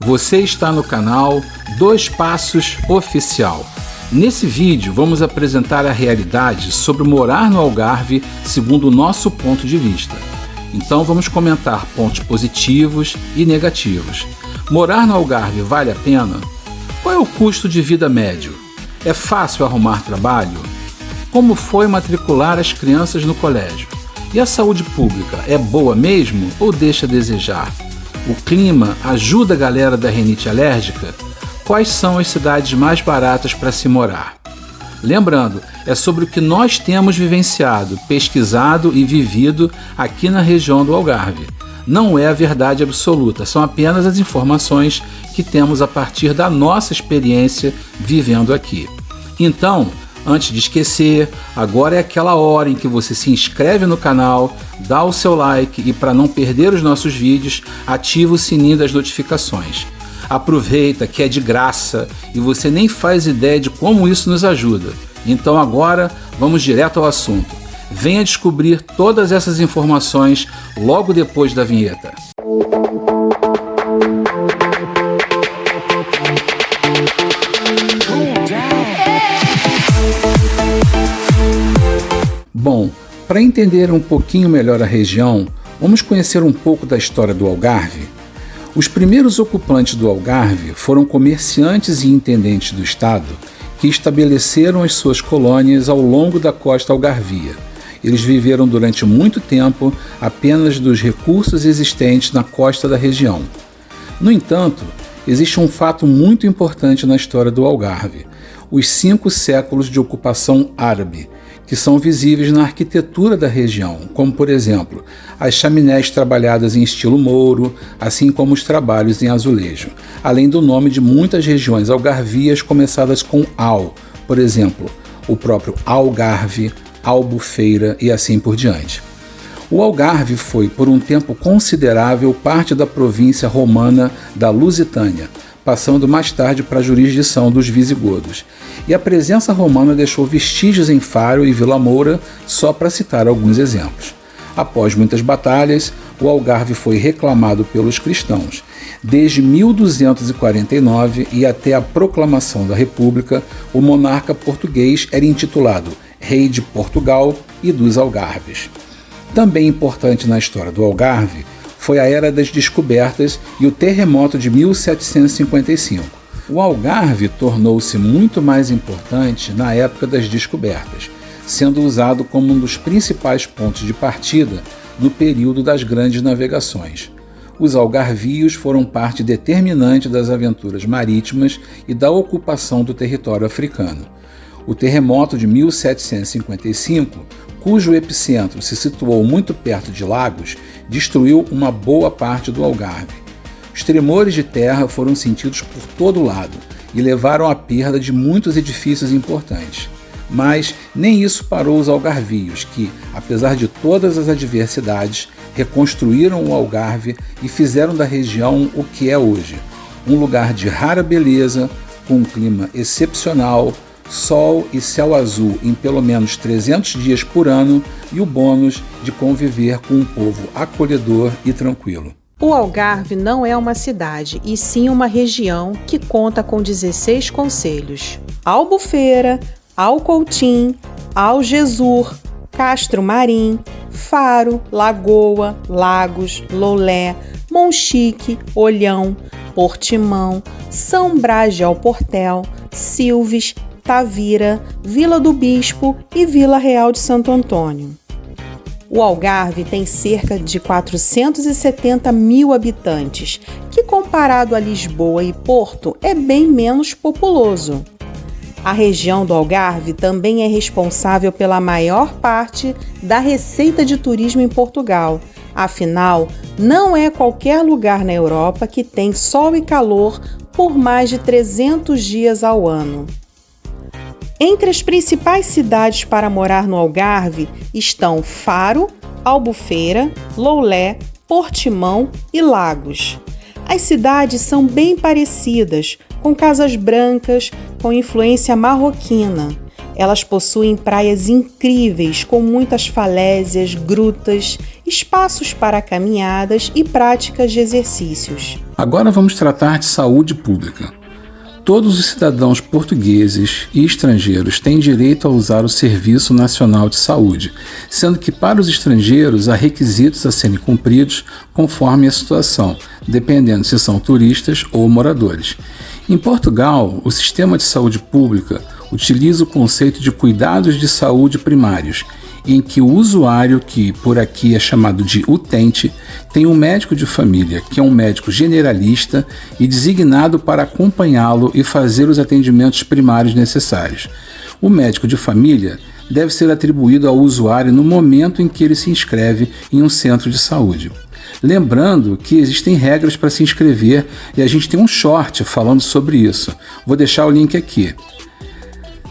Você está no canal Dois Passos Oficial. Nesse vídeo vamos apresentar a realidade sobre morar no Algarve segundo o nosso ponto de vista. Então vamos comentar pontos positivos e negativos. Morar no Algarve vale a pena? Qual é o custo de vida médio? É fácil arrumar trabalho? Como foi matricular as crianças no colégio? E a saúde pública é boa mesmo ou deixa a desejar? O clima ajuda a galera da rinite alérgica? Quais são as cidades mais baratas para se morar? Lembrando, é sobre o que nós temos vivenciado, pesquisado e vivido aqui na região do Algarve. Não é a verdade absoluta, são apenas as informações que temos a partir da nossa experiência vivendo aqui. Então, antes de esquecer, agora é aquela hora em que você se inscreve no canal, dá o seu like e, para não perder os nossos vídeos, ativa o sininho das notificações. Aproveita que é de graça e você nem faz ideia de como isso nos ajuda. Então agora vamos direto ao assunto. Venha descobrir todas essas informações logo depois da vinheta. Bom, para entender um pouquinho melhor a região, vamos conhecer um pouco da história do Algarve. Os primeiros ocupantes do Algarve foram comerciantes e intendentes do estado que estabeleceram as suas colônias ao longo da costa algarvia. Eles viveram durante muito tempo apenas dos recursos existentes na costa da região. No entanto, existe um fato muito importante na história do Algarve: os 5 séculos de ocupação árabe, que são visíveis na arquitetura da região, como, por exemplo, as chaminés trabalhadas em estilo mouro, assim como os trabalhos em azulejo, além do nome de muitas regiões algarvias começadas com Al, por exemplo, o próprio Algarve, Albufeira e assim por diante. O Algarve foi, por um tempo considerável, parte da província romana da Lusitânia, passando mais tarde para a jurisdição dos visigodos. E a presença romana deixou vestígios em Faro e Vila Moura, só para citar alguns exemplos. Após muitas batalhas, o Algarve foi reclamado pelos cristãos. Desde 1249 e até a proclamação da República, o monarca português era intitulado Rei de Portugal e dos Algarves. Também importante na história do Algarve foi a Era das Descobertas e o terremoto de 1755. O Algarve tornou-se muito mais importante na época das descobertas, sendo usado como um dos principais pontos de partida no período das grandes navegações. Os algarvios foram parte determinante das aventuras marítimas e da ocupação do território africano. O terremoto de 1755, cujo epicentro se situou muito perto de Lagos, destruiu uma boa parte do Algarve. Os tremores de terra foram sentidos por todo lado e levaram à perda de muitos edifícios importantes. Mas nem isso parou os algarvios, que, apesar de todas as adversidades, reconstruíram o Algarve e fizeram da região o que é hoje: um lugar de rara beleza, com um clima excepcional, sol e céu azul em pelo menos 300 dias por ano e o bônus de conviver com um povo acolhedor e tranquilo. O Algarve não é uma cidade, e sim uma região que conta com 16 concelhos: Albufeira, Alcoutim, Algesur, Castro Marim, Faro, Lagoa, Lagos, Loulé, Monchique, Olhão, Portimão, São Brás de Alportel, Silves, Tavira, Vila do Bispo e Vila Real de Santo Antônio. O Algarve tem cerca de 470 mil habitantes, que comparado a Lisboa e Porto é bem menos populoso. A região do Algarve também é responsável pela maior parte da receita de turismo em Portugal. Afinal, não é qualquer lugar na Europa que tem sol e calor por mais de 300 dias ao ano. Entre as principais cidades para morar no Algarve estão Faro, Albufeira, Loulé, Portimão e Lagos. As cidades são bem parecidas, com casas brancas com influência marroquina. Elas possuem praias incríveis, com muitas falésias, grutas espaços para caminhadas e práticas de exercícios. Agora vamos tratar de saúde pública. Todos os cidadãos portugueses e estrangeiros têm direito a usar o Serviço Nacional de Saúde, sendo que para os estrangeiros há requisitos a serem cumpridos conforme a situação, dependendo se são turistas ou moradores. Em Portugal, o sistema de saúde pública utiliza o conceito de cuidados de saúde primários, em que o usuário, que por aqui é chamado de utente, tem um médico de família, que é um médico generalista e designado para acompanhá-lo e fazer os atendimentos primários necessários. O médico de família deve ser atribuído ao usuário no momento em que ele se inscreve em um centro de saúde. Lembrando que existem regras para se inscrever e a gente tem um short falando sobre isso. Vou deixar o link aqui.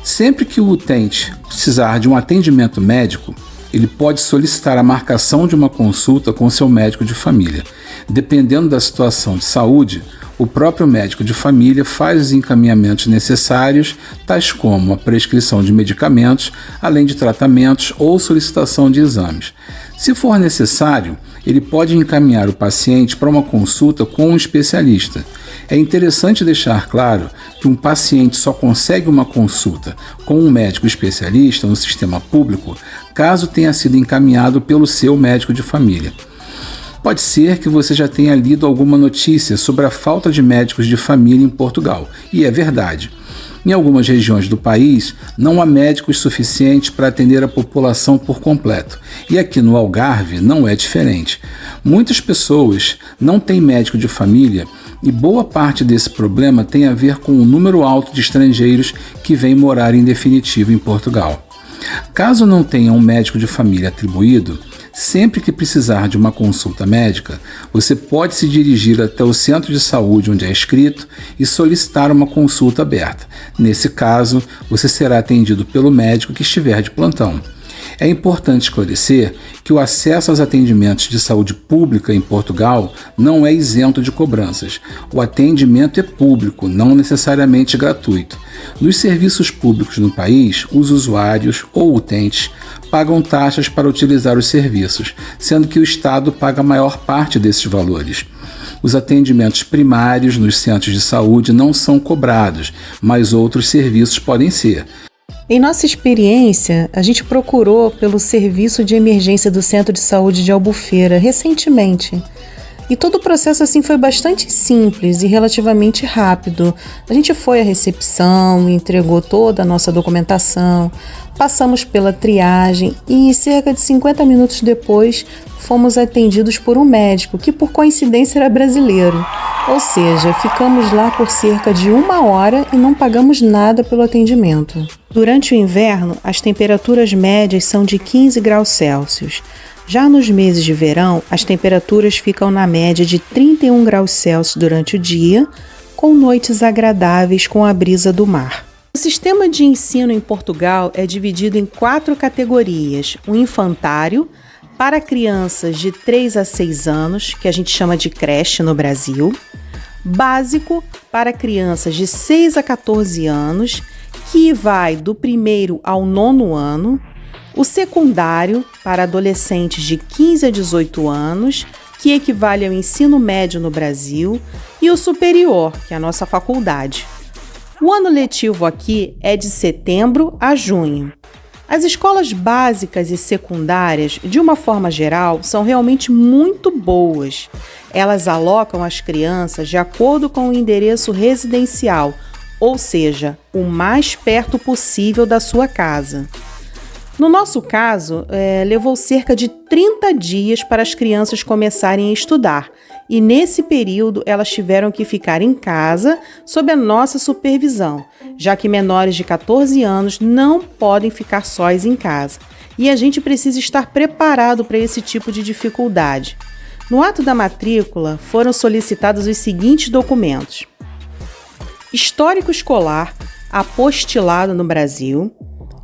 Sempre que o utente precisar de um atendimento médico, ele pode solicitar a marcação de uma consulta com seu médico de família. Dependendo da situação de saúde, o próprio médico de família faz os encaminhamentos necessários, tais como a prescrição de medicamentos, além de tratamentos ou solicitação de exames. Se for necessário, ele pode encaminhar o paciente para uma consulta com um especialista. É interessante deixar claro que um paciente só consegue uma consulta com um médico especialista no sistema público caso tenha sido encaminhado pelo seu médico de família. Pode ser que você já tenha lido alguma notícia sobre a falta de médicos de família em Portugal, e é verdade. Em algumas regiões do país, não há médicos suficientes para atender a população por completo, e aqui no Algarve não é diferente. Muitas pessoas não têm médico de família e boa parte desse problema tem a ver com o número alto de estrangeiros que vêm morar em definitivo em Portugal. Caso não tenha um médico de família atribuído, sempre que precisar de uma consulta médica, você pode se dirigir até o centro de saúde onde é inscrito e solicitar uma consulta aberta. Nesse caso, você será atendido pelo médico que estiver de plantão. É importante esclarecer que o acesso aos atendimentos de saúde pública em Portugal não é isento de cobranças. O atendimento é público, não necessariamente gratuito. Nos serviços públicos no país, os usuários ou utentes pagam taxas para utilizar os serviços, sendo que o Estado paga a maior parte desses valores. Os atendimentos primários nos centros de saúde não são cobrados, mas outros serviços podem ser. Em nossa experiência, a gente procurou pelo serviço de emergência do Centro de Saúde de Albufeira recentemente. E todo o processo assim foi bastante simples e relativamente rápido. A gente foi à recepção, entregou toda a nossa documentação, passamos pela triagem e cerca de 50 minutos depois fomos atendidos por um médico que por coincidência era brasileiro. Ou seja, ficamos lá por cerca de 1 hora e não pagamos nada pelo atendimento. Durante o inverno, as temperaturas médias são de 15 graus Celsius. Já nos meses de verão, as temperaturas ficam na média de 31 graus Celsius durante o dia, com noites agradáveis com a brisa do mar. O sistema de ensino em Portugal é dividido em 4 categorias: o infantário, para crianças de 3 a 6 anos, que a gente chama de creche no Brasil; básico, para crianças de 6 a 14 anos, que vai do 1º ao 9º ano; o secundário, para adolescentes de 15 a 18 anos, que equivale ao ensino médio no Brasil; e o superior, que é a nossa faculdade. O ano letivo aqui é de setembro a junho. As escolas básicas e secundárias, de uma forma geral, são realmente muito boas. Elas alocam as crianças de acordo com o endereço residencial, ou seja, o mais perto possível da sua casa. No nosso caso, levou cerca de 30 dias para as crianças começarem a estudar, e nesse período elas tiveram que ficar em casa sob a nossa supervisão, já que menores de 14 anos não podem ficar sós em casa, e a gente precisa estar preparado para esse tipo de dificuldade. No ato da matrícula foram solicitados os seguintes documentos: histórico escolar apostilado no Brasil,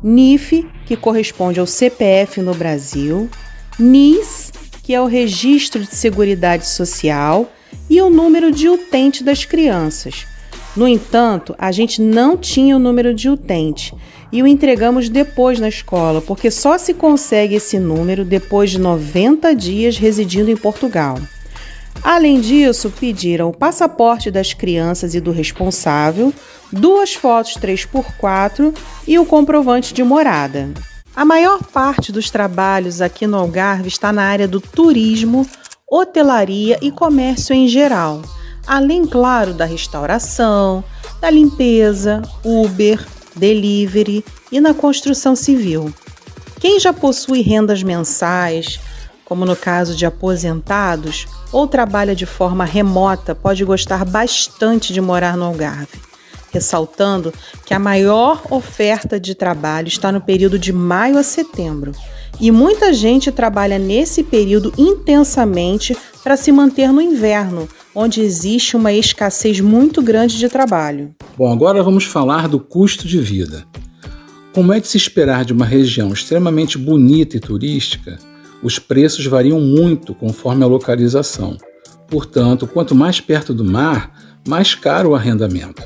NIF, que corresponde ao CPF no Brasil, NIS, que é o Registro de Seguridade Social, e o número de utente das crianças. No entanto, a gente não tinha o número de utente, e o entregamos depois na escola, porque só se consegue esse número depois de 90 dias residindo em Portugal. Além disso, pediram o passaporte das crianças e do responsável, 2 fotos 3x4 e o comprovante de morada. A maior parte dos trabalhos aqui no Algarve está na área do turismo, hotelaria e comércio em geral, além, claro, da restauração, da limpeza, Uber, delivery e na construção civil. Quem já possui rendas mensais, como no caso de aposentados, ou trabalha de forma remota, pode gostar bastante de morar no Algarve, ressaltando que a maior oferta de trabalho está no período de maio a setembro, e muita gente trabalha nesse período intensamente para se manter no inverno, onde existe uma escassez muito grande de trabalho. Bom, agora vamos falar do custo de vida. Como é de se esperar de uma região extremamente bonita e turística, os preços variam muito conforme a localização. Portanto, quanto mais perto do mar, mais caro o arrendamento.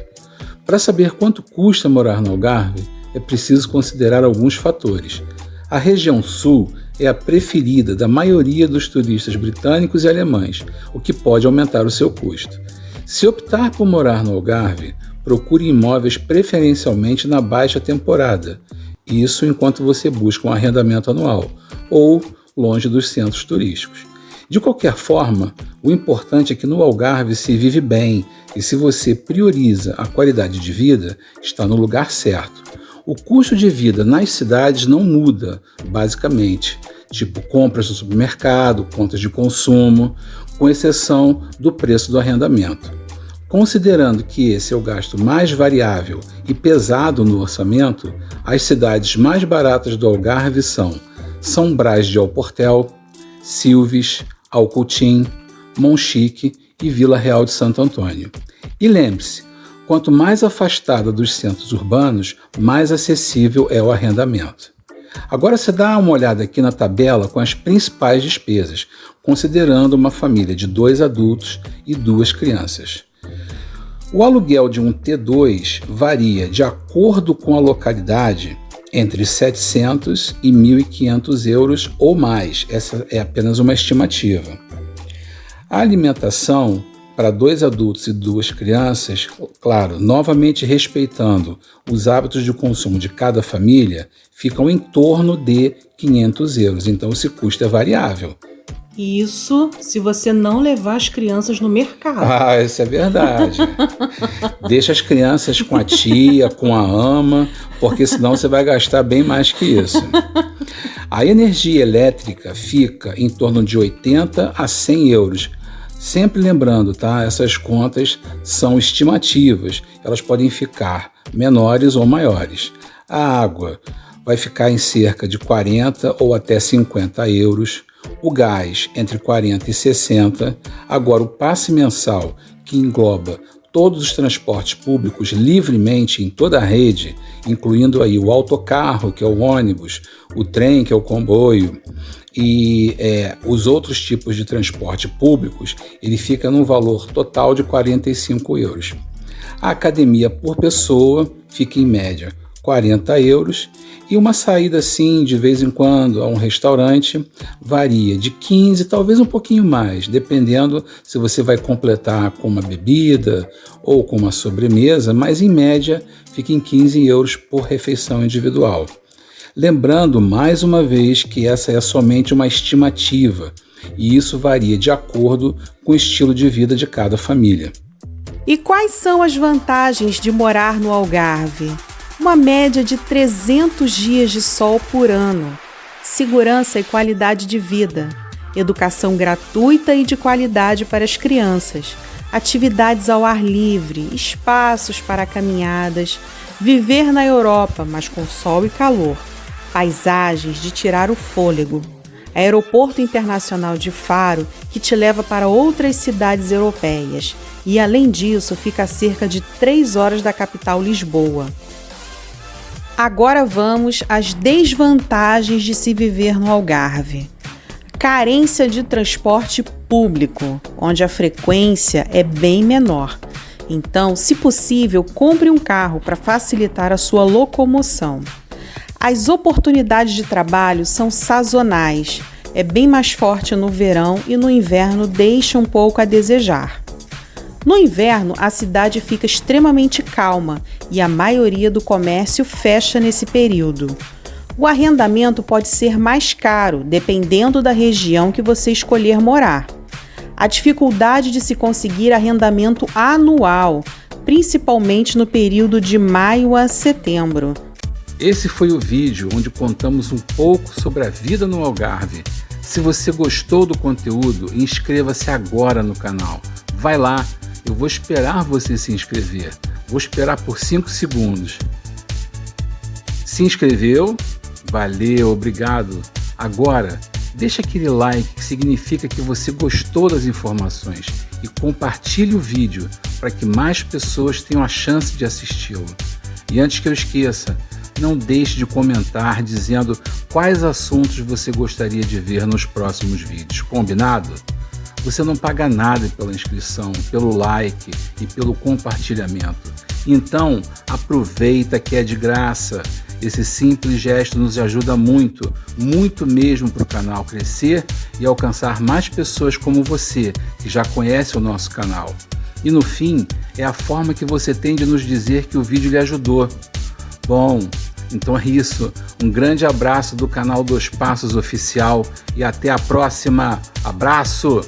Para saber quanto custa morar no Algarve, é preciso considerar alguns fatores. A região sul é a preferida da maioria dos turistas britânicos e alemães, o que pode aumentar o seu custo. Se optar por morar no Algarve, procure imóveis preferencialmente na baixa temporada, isso enquanto você busca um arrendamento anual, ou longe dos centros turísticos. De qualquer forma, o importante é que no Algarve se vive bem e se você prioriza a qualidade de vida, está no lugar certo. O custo de vida nas cidades não muda, basicamente, tipo compras no supermercado, contas de consumo, com exceção do preço do arrendamento. Considerando que esse é o gasto mais variável e pesado no orçamento, as cidades mais baratas do Algarve são São Brás de Alportel, Silves, Alcoutim, Monchique e Vila Real de Santo Antônio. E lembre-se, quanto mais afastada dos centros urbanos, mais acessível é o arrendamento. Agora você dá uma olhada aqui na tabela com as principais despesas, considerando uma família de 2 adultos e 2 crianças. O aluguel de um T2 varia, de acordo com a localidade, entre 700 e 1.500 euros ou mais. Essa é apenas uma estimativa. A alimentação para 2 adultos e 2 crianças, claro, novamente respeitando os hábitos de consumo de cada família, ficam em torno de 500 euros. Então esse custo é variável. Isso se você não levar as crianças no mercado. Isso é verdade. Deixa as crianças com a tia, com a ama, porque senão você vai gastar bem mais que isso. A energia elétrica fica em torno de 80 a 100 euros. Sempre lembrando, tá? Essas contas são estimativas. Elas podem ficar menores ou maiores. A água vai ficar em cerca de 40 ou até 50 euros. O gás entre 40 e 60, agora o passe mensal, que engloba todos os transportes públicos livremente em toda a rede, incluindo aí o autocarro, que é o ônibus, o trem, que é o comboio, e os outros tipos de transporte públicos, ele fica num valor total de 45 euros. A academia por pessoa fica em média 40 euros, e uma saída assim, de vez em quando, a um restaurante, varia de 15, talvez um pouquinho mais, dependendo se você vai completar com uma bebida ou com uma sobremesa, mas em média fica em 15 euros por refeição individual. Lembrando, mais uma vez, que essa é somente uma estimativa, e isso varia de acordo com o estilo de vida de cada família. E quais são as vantagens de morar no Algarve? Uma média de 300 dias de sol por ano, segurança e qualidade de vida, educação gratuita e de qualidade para as crianças, atividades ao ar livre, espaços para caminhadas, viver na Europa, mas com sol e calor, paisagens de tirar o fôlego, aeroporto internacional de Faro que te leva para outras cidades europeias e, além disso, fica a cerca de 3 horas da capital Lisboa. Agora vamos às desvantagens de se viver no Algarve. Carência de transporte público, onde a frequência é bem menor. Então, se possível, compre um carro para facilitar a sua locomoção. As oportunidades de trabalho são sazonais. É bem mais forte no verão e no inverno deixa um pouco a desejar. No inverno, a cidade fica extremamente calma e a maioria do comércio fecha nesse período. O arrendamento pode ser mais caro, dependendo da região que você escolher morar. A dificuldade de se conseguir arrendamento anual, principalmente no período de maio a setembro. Esse foi o vídeo onde contamos um pouco sobre a vida no Algarve. Se você gostou do conteúdo, inscreva-se agora no canal. Vai lá, eu vou esperar você se inscrever. Vou esperar por 5 segundos. Se inscreveu? Valeu, obrigado. Agora, deixa aquele like que significa que você gostou das informações e compartilhe o vídeo para que mais pessoas tenham a chance de assisti-lo. E antes que eu esqueça, não deixe de comentar dizendo quais assuntos você gostaria de ver nos próximos vídeos. Combinado? Você não paga nada pela inscrição, pelo like e pelo compartilhamento. Então, aproveita que é de graça. Esse simples gesto nos ajuda muito, muito mesmo para o canal crescer e alcançar mais pessoas como você, que já conhece o nosso canal. E no fim, é a forma que você tem de nos dizer que o vídeo lhe ajudou. Bom, então é isso. Um grande abraço do canal Dois Passos Oficial e até a próxima. Abraço!